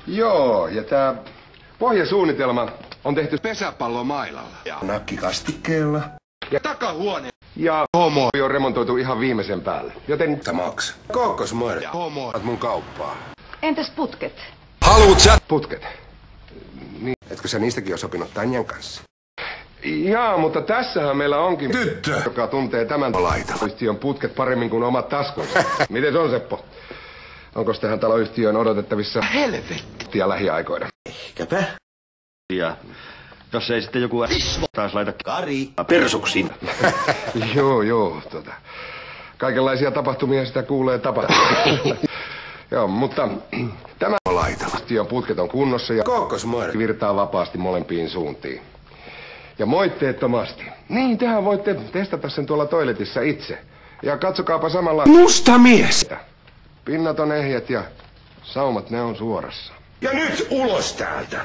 Joo, ja tää pohjasuunnitelma on tehty pesäpallomailalla. Ja nakkikastikkeella. Ja takahuone. Ja homo on remontoitu ihan viimeisen päälle. Joten Sä maks. Kookosmör. Ja homo. Mun kauppaa. Entäs putket? Haluut sä putket? Niin. Etkö sä niistäkin ole sopinut Tanjan kanssa? Jaa, mutta tässähän meillä onkin tyttö, joka tuntee tämän yhtiön putket paremmin kuin omat taskunsa. Miten se on, Seppo? Onko tähän taloyhtiöön odotettavissa helvettiä lähiaikoina? Ehkäpä. Ja jos ei sitten joku taas laita Kari persuksiin. Joo, kaikenlaisia tapahtumia sitä kuulee Joo, mutta tämä yhtiön putket on kunnossa ja kookosmör virtaa vapaasti molempiin suuntiin. Ja moitteettomasti. Niin, tehän voitte testata sen tuolla toiletissa itse. Ja katsokaapa samalla musta mies. Pinnat on ehjät ja saumat ne on suorassa. Ja nyt ulos täältä.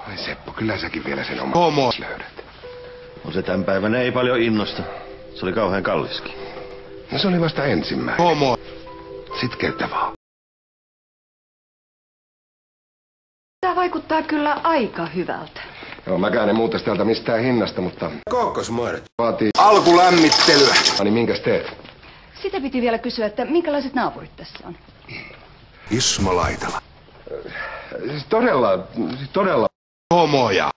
Ai Seppo, kyllä säkin vielä sen oman löydät. No se tämän päivänä ei paljon innosta. Se oli kauhean kalliskin. No se oli vasta ensimmäinen. Homo. Sitkeyttä vaan. Tämä vaikuttaa kyllä aika hyvältä. Joo, mäkään en muuta täältä mistään hinnasta, mutta kookosmör vaatii alkulämmittelyä. Niin minkäs teet? Sitä piti vielä kysyä, että minkälaiset naapurit tässä on? Ismo Laitala. Siis todella homoja.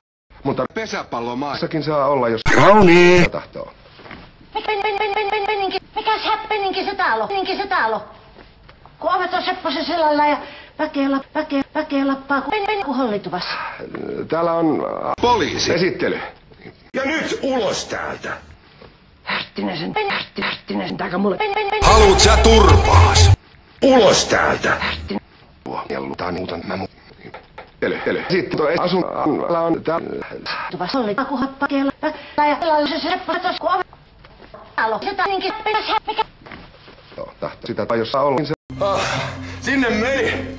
Mutta pesäpallomaassakin saa olla, jos Rauni tahtoo. Mikäs häppeninki se talo? Kun ovet on Sepposen selällä ja väkeä lappaa kuin hollituvassa. Täällä on poliisi. Esittely. Ja nyt ulos täältä. Härttinäsen taika mulle. Haluut sä turpaas? Ulos täältä. Jallutaan muutan Ely. Sitten tuo asunnolla on täällä. Tuvassa hollituvassa kun pakkeella ja se Sepposen kun ovet. Talo. Se taininki mikä. Joo, tahto sitä tai jossa olla. Sinne meni.